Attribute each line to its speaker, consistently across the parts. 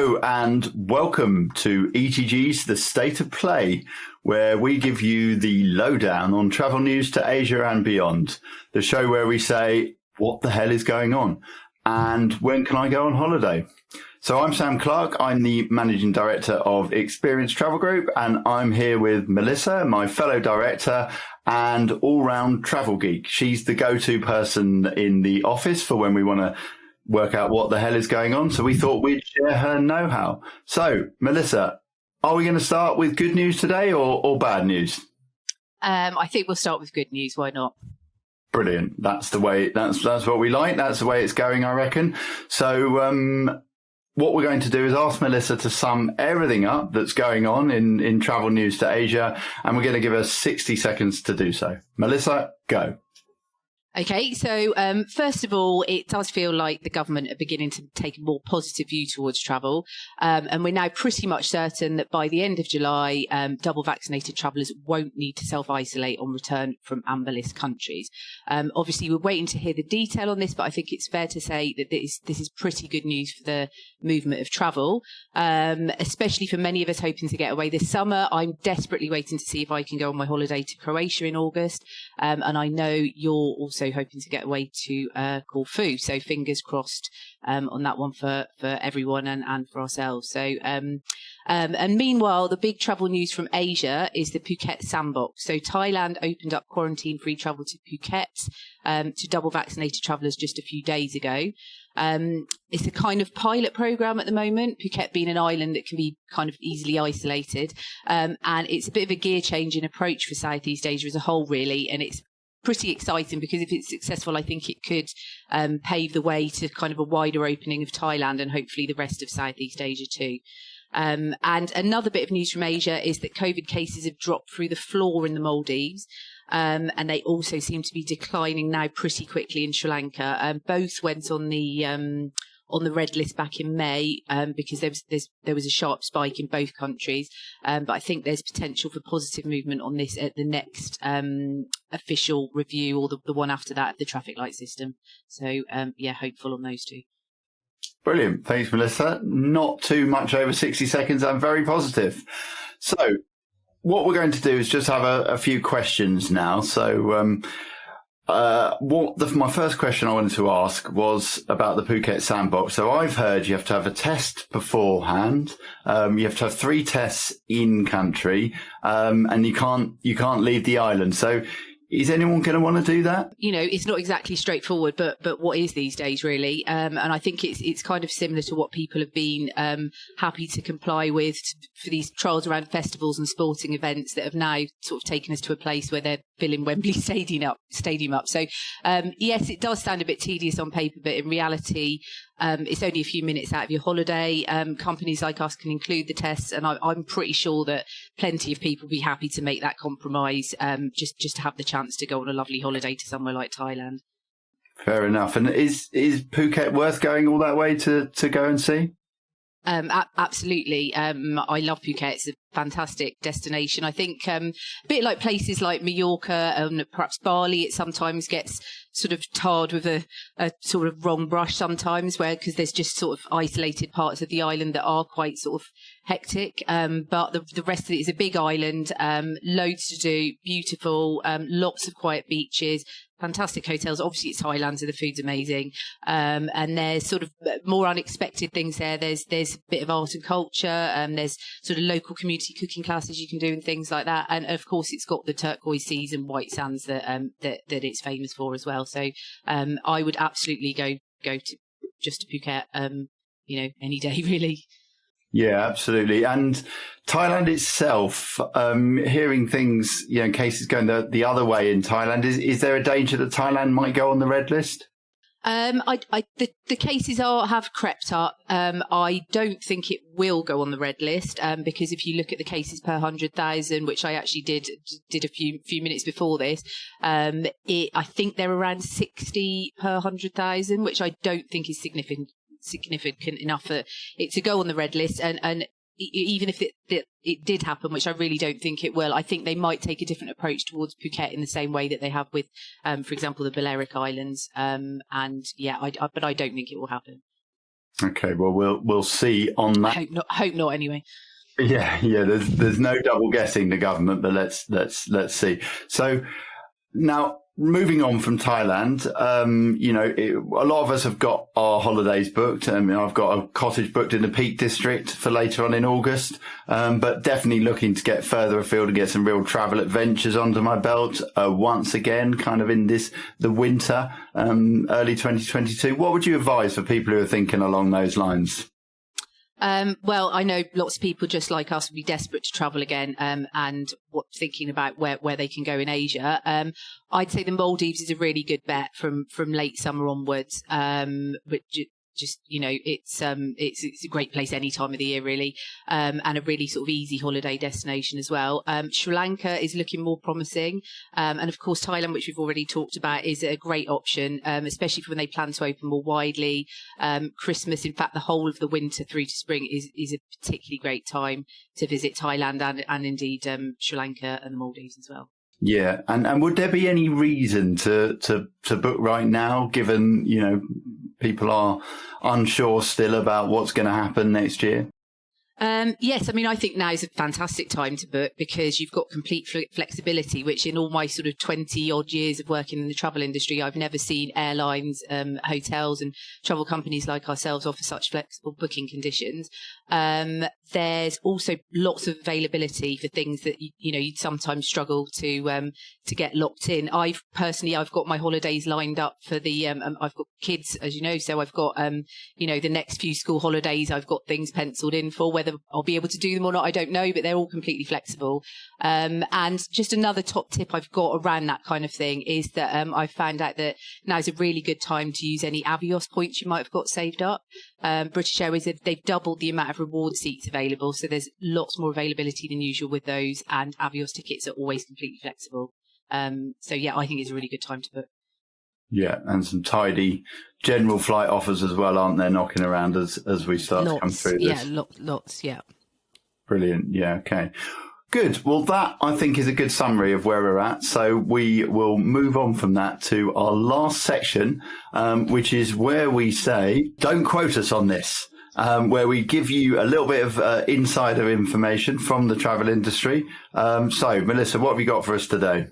Speaker 1: Hello and welcome to ETG's The State of Play, where we give you the lowdown on travel news to Asia and beyond. The show where we say, what the hell is going on? And when can I go on holiday? So I'm Sam Clark. I'm the Managing Director of Experience Travel Group, and I'm here with Melissa, my fellow director and all-round travel geek. She's the go-to person in the office for when we want to work out what the hell is going on. So we thought we'd share her know-how. So, Melissa, are we going to start with good news today or bad news?
Speaker 2: I think we'll start with good news. Why not?
Speaker 1: Brilliant. That's the way. That's what we like. That's the way it's going, I reckon. So, what we're going to do is ask Melissa to sum everything up that's going on in travel news to Asia, and we're going to give her 60 seconds to do so. Melissa, go.
Speaker 2: Okay, so first of all, it does feel like the government are beginning to take a more positive view towards travel. And we're now pretty much certain that by the end of July, double vaccinated travellers won't need to self-isolate on return from amber list countries. Obviously, we're waiting to hear the detail on this, but I think it's fair to say that this is pretty good news for the movement of travel, especially for many of us hoping to get away this summer. I'm desperately waiting to see if I can go on my holiday to Croatia in August. And I know you're also hoping to get away to Corfu, so fingers crossed on that one for everyone and for ourselves. So and meanwhile, the big travel news from Asia is the Phuket sandbox. So Thailand opened up quarantine-free travel to Phuket to double vaccinated travellers just a few days ago. It's a kind of pilot program at the moment, Phuket being an island that can be kind of easily isolated, and it's a bit of a gear change in approach for Southeast Asia as a whole, really, and it's pretty exciting because if it's successful, I think it could pave the way to kind of a wider opening of Thailand and hopefully the rest of Southeast Asia too. And another bit of news from Asia is that COVID cases have dropped through the floor in the Maldives. And they also seem to be declining now pretty quickly in Sri Lanka. Both went on the red list back in May because there was a sharp spike in both countries. But I think there's potential for positive movement on this at the next official review or the one after that of the traffic light system. So, hopeful on those two.
Speaker 1: Brilliant. Thanks, Melissa. Not too much over 60 seconds. I'm very positive. So what we're going to do is just have a few questions now. So my first question I wanted to ask was about the Phuket sandbox. So I've heard you have to have a test beforehand. You have to have 3 tests in country, and you can't leave the island. So is anyone going to want to do that?
Speaker 2: You know, it's not exactly straightforward, but what is these days, really? And I think it's kind of similar to what people have been happy to comply with for these trials around festivals and sporting events that have now sort of taken us to a place where they're filling Wembley Stadium up. So, yes, it does sound a bit tedious on paper, but in reality, it's only a few minutes out of your holiday. Companies like us can include the tests, and I'm pretty sure that plenty of people will be happy to make that compromise just to have the chance to go on a lovely holiday to somewhere like Thailand.
Speaker 1: Fair enough. And is Phuket worth going all that way to go and see?
Speaker 2: Absolutely. I love Phuket. It's a fantastic destination. I think a bit like places like Mallorca and perhaps Bali, it sometimes gets sort of tarred with a sort of wrong brush sometimes, because there's just sort of isolated parts of the island that are quite sort of hectic. But the rest of it is a big island, loads to do, beautiful, lots of quiet beaches, fantastic hotels. Obviously, it's Thailand, so the food's amazing. And there's sort of more unexpected things there. There's a bit of art and culture. There's sort of local community cooking classes you can do and things like that. And of course, it's got the turquoise seas and white sands that it's famous for as well. So I would absolutely go to Phuket, any day really.
Speaker 1: Yeah, absolutely. And Thailand itself, hearing things, cases going the other way in Thailand, is there a danger that Thailand might go on the red list?
Speaker 2: The cases have crept up. I don't think it will go on the red list, because if you look at the cases per 100,000, which I actually did a few minutes before this, I think they're around 60 per 100,000, which I don't think is significant enough for it to go on the red list. And even if it did happen, which I really don't think it will, I think they might take a different approach towards Phuket in the same way that they have with, for example, the Balearic Islands. But I don't think it will happen.
Speaker 1: Okay, well, we'll see on that.
Speaker 2: Hope not anyway.
Speaker 1: Yeah. There's no double guessing the government, but let's see. So now, moving on from Thailand, a lot of us have got our holidays booked. I've got a cottage booked in the Peak District for later on in August, but definitely looking to get further afield and get some real travel adventures under my belt once again, kind of in the winter, early 2022. What would you advise for people who are thinking along those lines?
Speaker 2: Well, I know lots of people just like us would be desperate to travel again, and thinking about where they can go in Asia. I'd say the Maldives is a really good bet from late summer onwards. But it's a great place any time of the year really, and a really sort of easy holiday destination as well. Sri Lanka is looking more promising, and of course Thailand, which we've already talked about, is a great option, especially for when they plan to open more widely. Christmas, in fact, the whole of the winter through to spring is a particularly great time to visit Thailand and indeed Sri Lanka and the Maldives as well.
Speaker 1: Yeah, and would there be any reason to book right now, given people are unsure still about what's going to happen next year?
Speaker 2: Yes, I mean, I think now is a fantastic time to book because you've got complete flexibility, which in all my sort of 20 odd years of working in the travel industry, I've never seen airlines, hotels and travel companies like ourselves offer such flexible booking conditions. There's also lots of availability for things that, you'd sometimes struggle to get locked in. I've got my holidays lined up for I've got kids, as you know, so I've got, the next few school holidays, I've got things penciled in for. Whether I'll be able to do them or not, I don't know, but they're all completely flexible. And just another top tip I've got around that kind of thing is that I've found out that now is a really good time to use any Avios points you might have got saved up. British Airways, they've doubled the amount of reward seats available, so there's lots more availability than usual with those, and Avios tickets are always completely flexible. So yeah, I think it's a really good time to book.
Speaker 1: Yeah, and some tidy general flight offers as well, aren't there, knocking around as we start to come through this?
Speaker 2: Yeah, lots, yeah.
Speaker 1: Brilliant, yeah, okay. Good. Well, that, I think, is a good summary of where we're at. So we will move on from that to our last section, which is where we say, don't quote us on this, where we give you a little bit of insider information from the travel industry. So, Melissa, what have you got for us today?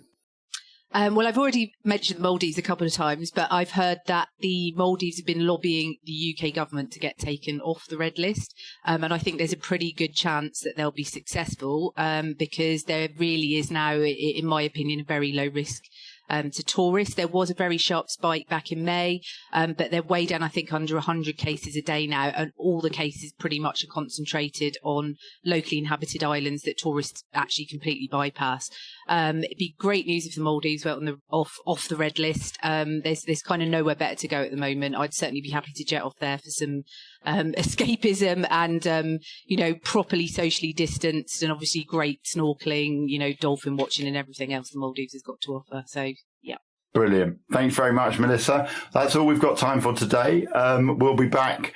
Speaker 2: Well, I've already mentioned the Maldives a couple of times, but I've heard that the Maldives have been lobbying the UK government to get taken off the red list. And I think there's a pretty good chance that they'll be successful because there really is now, in my opinion, a very low risk to tourists. There was a very sharp spike back in May, but they're way down, I think, under 100 cases a day now. And all the cases pretty much are concentrated on locally inhabited islands that tourists actually completely bypass. It'd be great news if the Maldives were off the red list. There's kind of nowhere better to go at the moment. I'd certainly be happy to jet off there for some escapism and, properly socially distanced and obviously great snorkeling, dolphin watching and everything else the Maldives has got to offer. So, yeah.
Speaker 1: Brilliant. Thanks very much, Melissa. That's all we've got time for today. We'll be back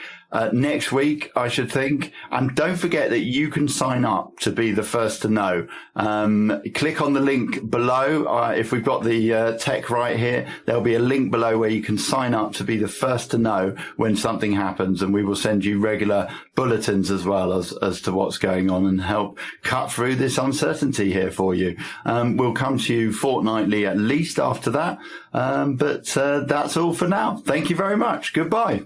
Speaker 1: next week, I should think. And don't forget that you can sign up to be the first to know. Click on the link below. If we've got the tech right here, there'll be a link below where you can sign up to be the first to know when something happens. And we will send you regular bulletins as well as to what's going on and help cut through this uncertainty here for you. We'll come to you fortnightly at least after that. But that's all for now. Thank you very much. Goodbye.